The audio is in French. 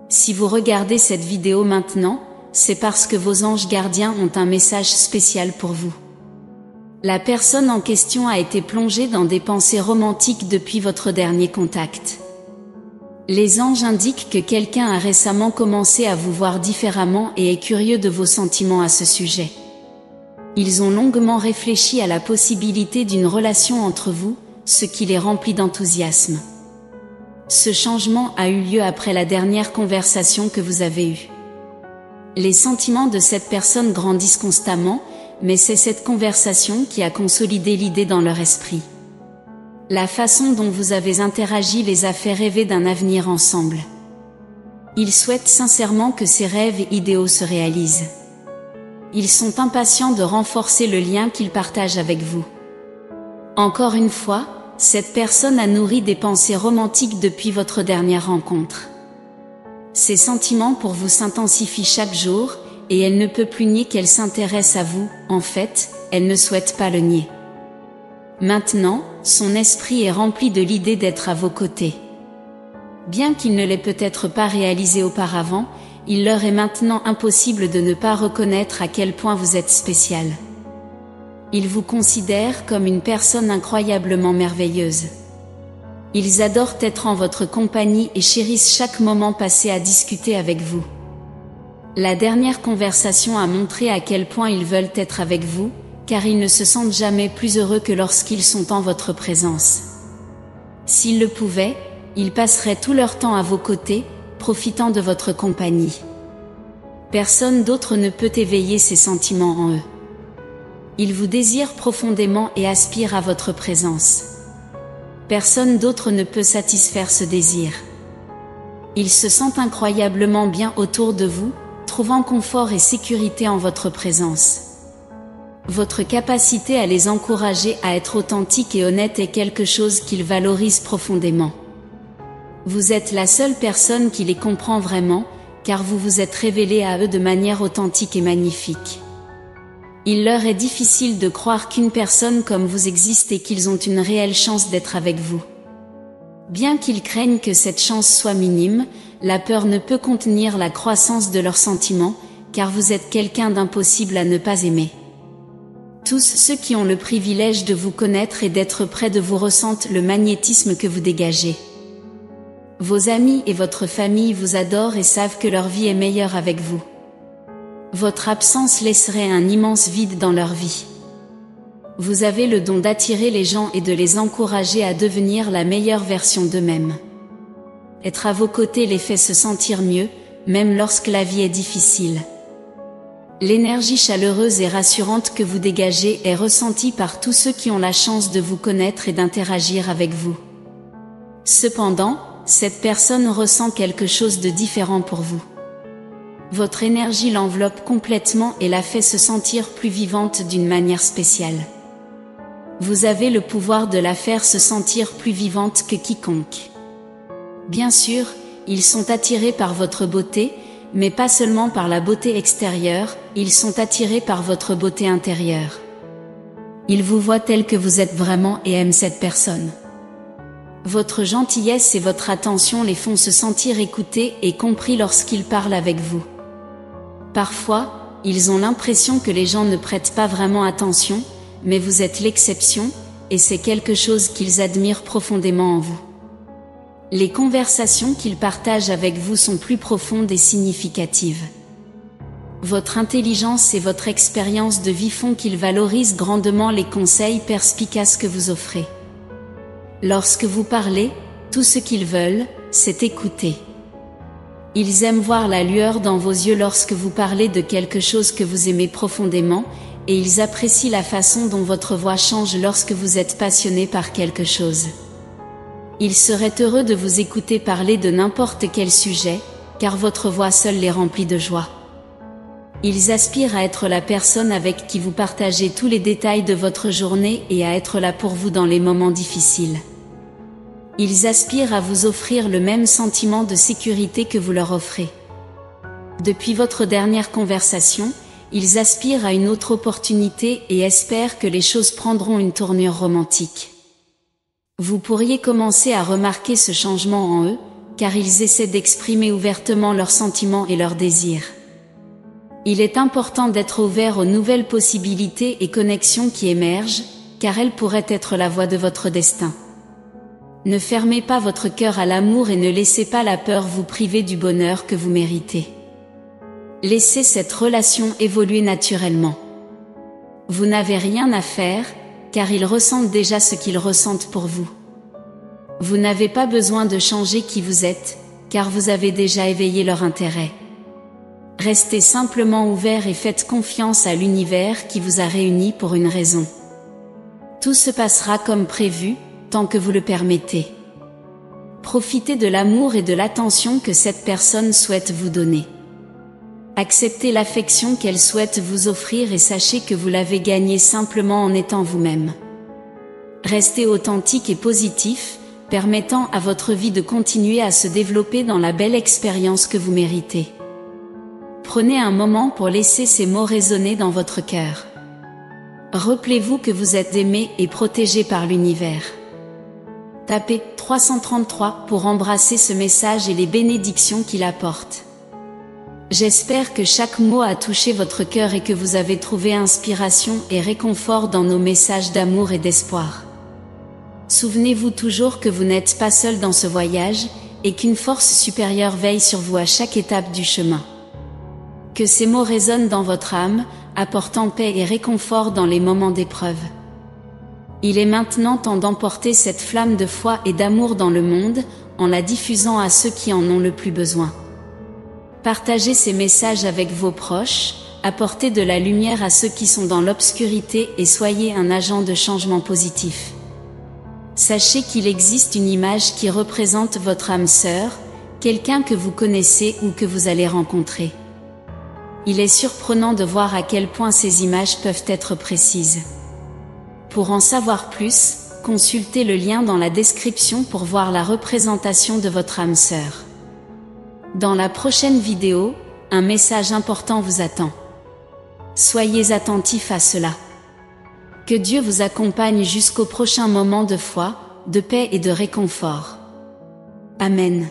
Si vous regardez cette vidéo maintenant, c'est parce que vos anges gardiens ont un message spécial pour vous. La personne en question a été plongée dans des pensées romantiques depuis votre dernier contact. Les anges indiquent que quelqu'un a récemment commencé à vous voir différemment et est curieux de vos sentiments à ce sujet. Ils ont longuement réfléchi à la possibilité d'une relation entre vous, ce qui les remplit d'enthousiasme. Ce changement a eu lieu après la dernière conversation que vous avez eue. Les sentiments de cette personne grandissent constamment, mais c'est cette conversation qui a consolidé l'idée dans leur esprit. La façon dont vous avez interagi les a fait rêver d'un avenir ensemble. Ils souhaitent sincèrement que ces rêves idéaux se réalisent. Ils sont impatients de renforcer le lien qu'ils partagent avec vous. Encore une fois, cette personne a nourri des pensées romantiques depuis votre dernière rencontre. Ses sentiments pour vous s'intensifient chaque jour, et elle ne peut plus nier qu'elle s'intéresse à vous. En fait, elle ne souhaite pas le nier. Maintenant, son esprit est rempli de l'idée d'être à vos côtés. Bien qu'il ne l'ait peut-être pas réalisé auparavant, il leur est maintenant impossible de ne pas reconnaître à quel point vous êtes spécial. Ils vous considèrent comme une personne incroyablement merveilleuse. Ils adorent être en votre compagnie et chérissent chaque moment passé à discuter avec vous. La dernière conversation a montré à quel point ils veulent être avec vous, car ils ne se sentent jamais plus heureux que lorsqu'ils sont en votre présence. S'ils le pouvaient, ils passeraient tout leur temps à vos côtés, profitant de votre compagnie. Personne d'autre ne peut éveiller ces sentiments en eux. Ils vous désirent profondément et aspirent à votre présence. Personne d'autre ne peut satisfaire ce désir. Ils se sentent incroyablement bien autour de vous, trouvant confort et sécurité en votre présence. Votre capacité à les encourager à être authentiques et honnêtes est quelque chose qu'ils valorisent profondément. Vous êtes la seule personne qui les comprend vraiment, car vous vous êtes révélé à eux de manière authentique et magnifique. Il leur est difficile de croire qu'une personne comme vous existe et qu'ils ont une réelle chance d'être avec vous. Bien qu'ils craignent que cette chance soit minime, la peur ne peut contenir la croissance de leurs sentiments, car vous êtes quelqu'un d'impossible à ne pas aimer. Tous ceux qui ont le privilège de vous connaître et d'être près de vous ressentent le magnétisme que vous dégagez. Vos amis et votre famille vous adorent et savent que leur vie est meilleure avec vous. Votre absence laisserait un immense vide dans leur vie. Vous avez le don d'attirer les gens et de les encourager à devenir la meilleure version d'eux-mêmes. Être à vos côtés les fait se sentir mieux, même lorsque la vie est difficile. L'énergie chaleureuse et rassurante que vous dégagez est ressentie par tous ceux qui ont la chance de vous connaître et d'interagir avec vous. Cependant, cette personne ressent quelque chose de différent pour vous. Votre énergie l'enveloppe complètement et la fait se sentir plus vivante d'une manière spéciale. Vous avez le pouvoir de la faire se sentir plus vivante que quiconque. Bien sûr, ils sont attirés par votre beauté, mais pas seulement par la beauté extérieure, ils sont attirés par votre beauté intérieure. Ils vous voient tel que vous êtes vraiment et aiment cette personne. Votre gentillesse et votre attention les font se sentir écoutés et compris lorsqu'ils parlent avec vous. Parfois, ils ont l'impression que les gens ne prêtent pas vraiment attention, mais vous êtes l'exception, et c'est quelque chose qu'ils admirent profondément en vous. Les conversations qu'ils partagent avec vous sont plus profondes et significatives. Votre intelligence et votre expérience de vie font qu'ils valorisent grandement les conseils perspicaces que vous offrez. Lorsque vous parlez, tout ce qu'ils veulent, c'est écouter. Ils aiment voir la lueur dans vos yeux lorsque vous parlez de quelque chose que vous aimez profondément, et ils apprécient la façon dont votre voix change lorsque vous êtes passionné par quelque chose. Ils seraient heureux de vous écouter parler de n'importe quel sujet, car votre voix seule les remplit de joie. Ils aspirent à être la personne avec qui vous partagez tous les détails de votre journée et à être là pour vous dans les moments difficiles. Ils aspirent à vous offrir le même sentiment de sécurité que vous leur offrez. Depuis votre dernière conversation, ils aspirent à une autre opportunité et espèrent que les choses prendront une tournure romantique. Vous pourriez commencer à remarquer ce changement en eux, car ils essaient d'exprimer ouvertement leurs sentiments et leurs désirs. Il est important d'être ouvert aux nouvelles possibilités et connexions qui émergent, car elles pourraient être la voie de votre destin. Ne fermez pas votre cœur à l'amour et ne laissez pas la peur vous priver du bonheur que vous méritez. Laissez cette relation évoluer naturellement. Vous n'avez rien à faire, car ils ressentent déjà ce qu'ils ressentent pour vous. Vous n'avez pas besoin de changer qui vous êtes, car vous avez déjà éveillé leur intérêt. Restez simplement ouvert et faites confiance à l'univers qui vous a réunis pour une raison. Tout se passera comme prévu, tant que vous le permettez. Profitez de l'amour et de l'attention que cette personne souhaite vous donner. Acceptez l'affection qu'elle souhaite vous offrir et sachez que vous l'avez gagnée simplement en étant vous-même. Restez authentique et positif, permettant à votre vie de continuer à se développer dans la belle expérience que vous méritez. Prenez un moment pour laisser ces mots résonner dans votre cœur. Rappelez-vous que vous êtes aimé et protégé par l'univers. Tapez 333 pour embrasser ce message et les bénédictions qu'il apporte. J'espère que chaque mot a touché votre cœur et que vous avez trouvé inspiration et réconfort dans nos messages d'amour et d'espoir. Souvenez-vous toujours que vous n'êtes pas seul dans ce voyage, et qu'une force supérieure veille sur vous à chaque étape du chemin. Que ces mots résonnent dans votre âme, apportant paix et réconfort dans les moments d'épreuve. Il est maintenant temps d'emporter cette flamme de foi et d'amour dans le monde, en la diffusant à ceux qui en ont le plus besoin. Partagez ces messages avec vos proches, apportez de la lumière à ceux qui sont dans l'obscurité et soyez un agent de changement positif. Sachez qu'il existe une image qui représente votre âme sœur, quelqu'un que vous connaissez ou que vous allez rencontrer. Il est surprenant de voir à quel point ces images peuvent être précises. Pour en savoir plus, consultez le lien dans la description pour voir la représentation de votre âme sœur. Dans la prochaine vidéo, un message important vous attend. Soyez attentifs à cela. Que Dieu vous accompagne jusqu'au prochain moment de foi, de paix et de réconfort. Amen.